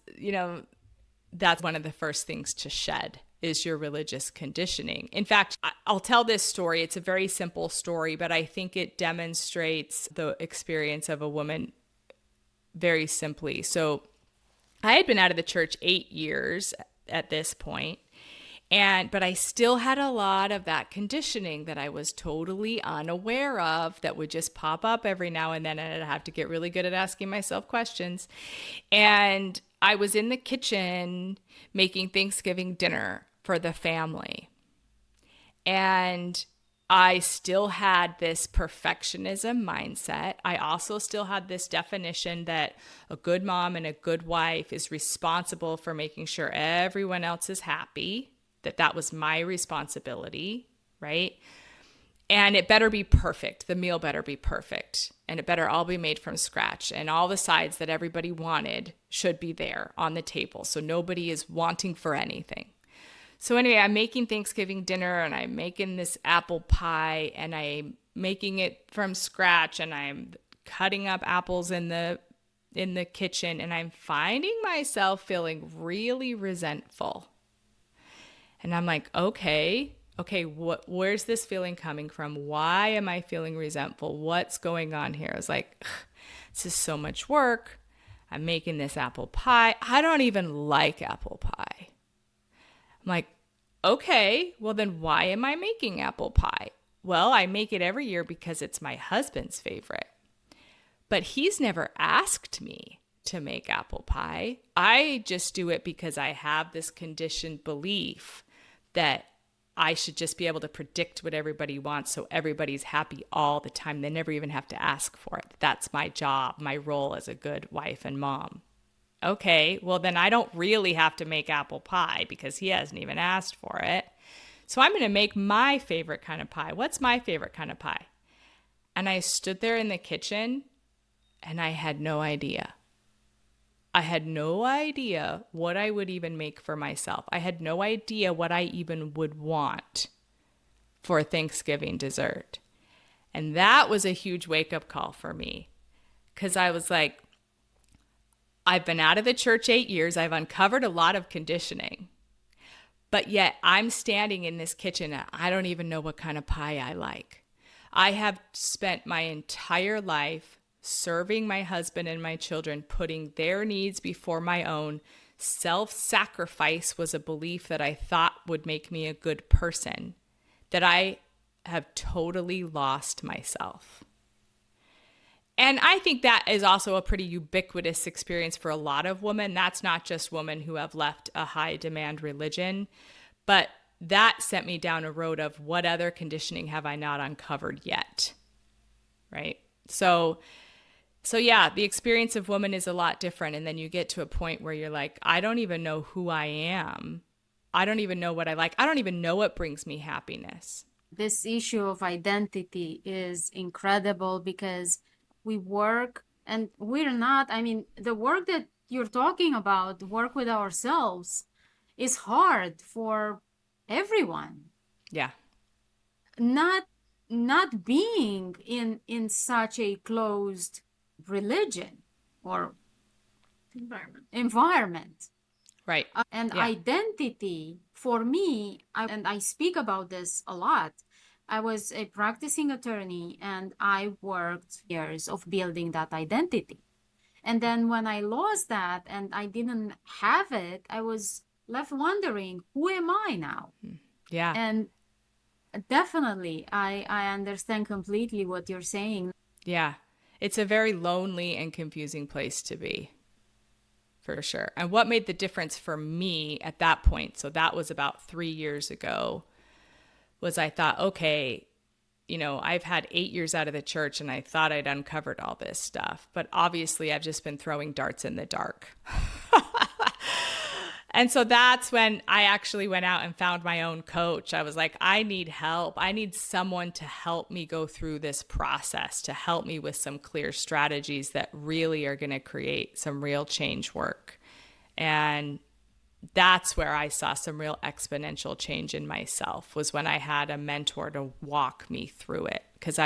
one of the first things to shed is your religious conditioning. In fact, I'll tell this story. It's a very simple story, but I think it demonstrates the experience of a woman very simply. So I had been out of the church 8 years at this point, but I still had a lot of that conditioning that I was totally unaware of that would just pop up every now and then, and I'd have to get really good at asking myself questions. And I was in the kitchen making Thanksgiving dinner for the family. And I still had this perfectionism mindset. I also still had this definition that a good mom and a good wife is responsible for making sure everyone else is happy, that was my responsibility, right? And it better be perfect. The meal better be perfect. And it better all be made from scratch. And all the sides that everybody wanted should be there on the table. So nobody is wanting for anything. So anyway, I'm making Thanksgiving dinner and I'm making this apple pie and I'm making it from scratch and I'm cutting up apples in the kitchen and I'm finding myself feeling really resentful. And I'm like, okay, where's this feeling coming from? Why am I feeling resentful? What's going on here? I was like, this is so much work. I'm making this apple pie. I don't even like apple pie. I'm like, okay, well then why am I making apple pie? Well, I make it every year because it's my husband's favorite. But he's never asked me to make apple pie. I just do it because I have this conditioned belief that I should just be able to predict what everybody wants so everybody's happy all the time. They never even have to ask for it. That's my job, my role as a good wife and mom. Okay, well then I don't really have to make apple pie because he hasn't even asked for it. So I'm going to make my favorite kind of pie. What's my favorite kind of pie? And I stood there in the kitchen and I had no idea. I had no idea what I would even make for myself. I had no idea what I even would want for a Thanksgiving dessert. And that was a huge wake-up call for me because I was like, I've been out of the church 8 years. I've uncovered a lot of conditioning. But yet I'm standing in this kitchen and I don't even know what kind of pie I like. I have spent my entire life serving my husband and my children, putting their needs before my own. Self-sacrifice was a belief that I thought would make me a good person, that I have totally lost myself. And I think that is also a pretty ubiquitous experience for a lot of women. That's not just women who have left a high demand religion, but that sent me down a road of what other conditioning have I not uncovered yet, right? So yeah, the experience of woman is a lot different. And then you get to a point where you're like, I don't even know who I am. I don't even know what I like. I don't even know what brings me happiness. This issue of identity is incredible because we work and we're not, I mean, the work that you're talking about, the work with ourselves, is hard for everyone. Yeah. Not being in such a closed religion or environment. Right. And identity for me, I speak about this a lot. I was a practicing attorney and I worked years of building that identity. And then when I lost that and I didn't have it, I was left wondering, who am I now? Yeah. And definitely, I understand completely what you're saying. Yeah. It's a very lonely and confusing place to be, for sure. And what made the difference for me at that point, so that was about 3 years ago, was I thought, okay, I've had 8 years out of the church and I thought I'd uncovered all this stuff. But obviously I've just been throwing darts in the dark. And so that's when I actually went out and found my own coach. I was like, I need help. I need someone to help me go through this process, to help me with some clear strategies that really are going to create some real change work. And that's where I saw some real exponential change in myself, was when I had a mentor to walk me through it. Because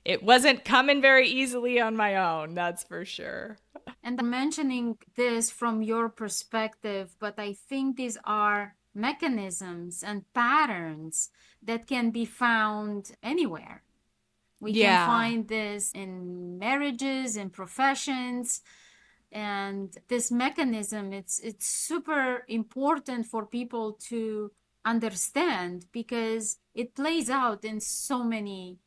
it wasn't coming very easily on my own, that's for sure. And I'm mentioning this from your perspective, but I think these are mechanisms and patterns that can be found anywhere. We can find this in marriages, in professions, and this mechanism, it's super important for people to understand because it plays out in so many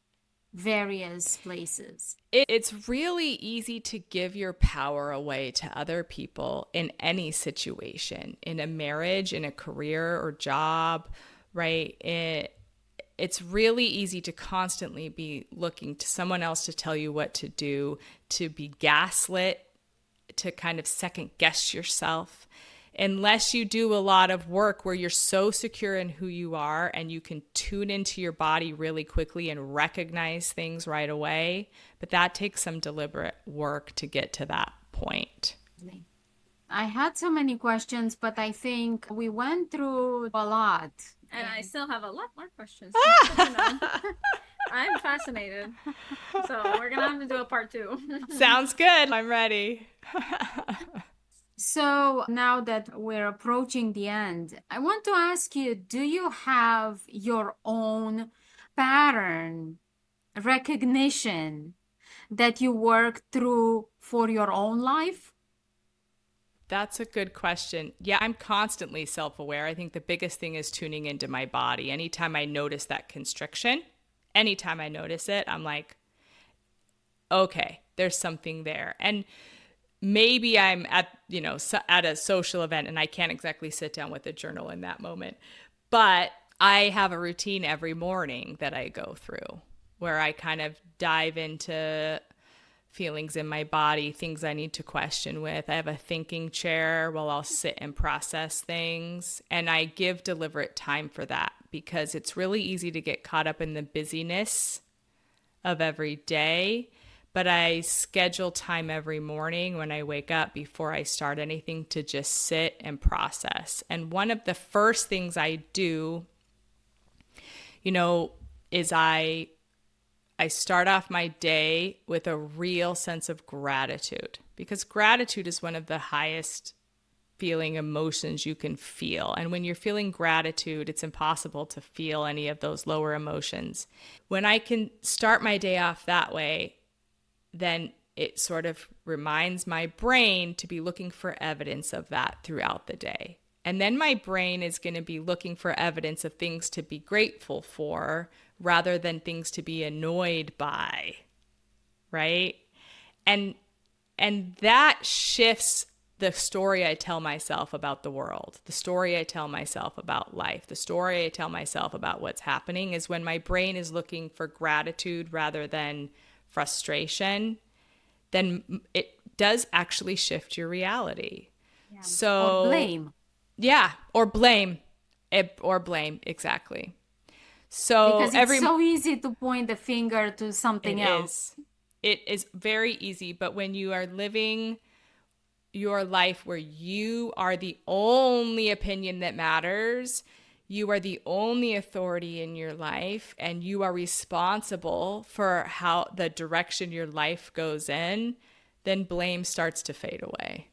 various places. It's really easy to give your power away to other people in any situation, in a marriage, in a career or job, right? it's really easy to constantly be looking to someone else to tell you what to do, to be gaslit, to kind of second guess yourself. Unless you do a lot of work where you're so secure in who you are and you can tune into your body really quickly and recognize things right away. But that takes some deliberate work to get to that point. I had so many questions, but I think we went through a lot. And I still have a lot more questions. I'm fascinated. So we're going to have to do a part 2. Sounds good. I'm ready. So now that we're approaching the end, I want to ask you, do you have your own pattern recognition that you work through for your own life? That's a good question. Yeah, I'm constantly self-aware. I think the biggest thing is tuning into my body. Anytime I notice that constriction, anytime I notice it, I'm like, okay, there's something there. And maybe I'm at a social event and I can't exactly sit down with a journal in that moment. But I have a routine every morning that I go through where I kind of dive into feelings in my body, things I need to question with. I have a thinking chair while I'll sit and process things. And I give deliberate time for that because it's really easy to get caught up in the busyness of every day. But I schedule time every morning when I wake up before I start anything to just sit and process. And one of the first things I do, is I start off my day with a real sense of gratitude, because gratitude is one of the highest feeling emotions you can feel. And when you're feeling gratitude, it's impossible to feel any of those lower emotions. When I can start my day off that way, then it sort of reminds my brain to be looking for evidence of that throughout the day. And then my brain is going to be looking for evidence of things to be grateful for rather than things to be annoyed by, right? And that shifts the story I tell myself about the world, the story I tell myself about life, the story I tell myself about what's happening is when my brain is looking for gratitude rather than frustration, then it does actually shift your reality. Yeah. So or blame. Yeah, or blame. Exactly. So because it's so easy to point the finger to something else. It is very easy, but when you are living your life where you are the only opinion that matters, you are the only authority in your life, and you are responsible for how the direction your life goes in, then blame starts to fade away.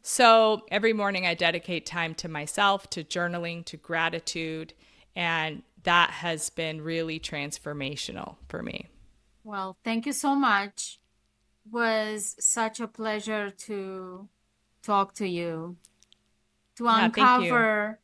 So every morning I dedicate time to myself, to journaling, to gratitude, and that has been really transformational for me. Well, thank you so much. It was such a pleasure to talk to you, to uncover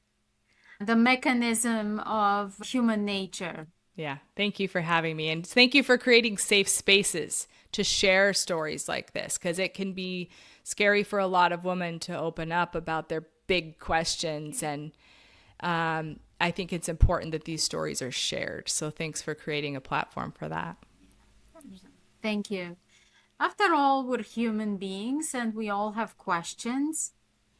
the mechanism of human nature. Yeah, thank you for having me. And thank you for creating safe spaces to share stories like this, because it can be scary for a lot of women to open up about their big questions. And I think it's important that these stories are shared. So thanks for creating a platform for that. Thank you. After all, we're human beings and we all have questions.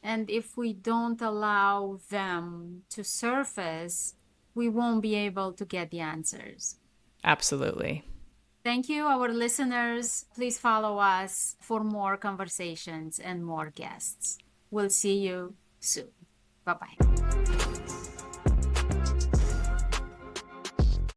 And if we don't allow them to surface, we won't be able to get the answers. Absolutely. Thank you, our listeners. Please follow us for more conversations and more guests. We'll see you soon. Bye-bye.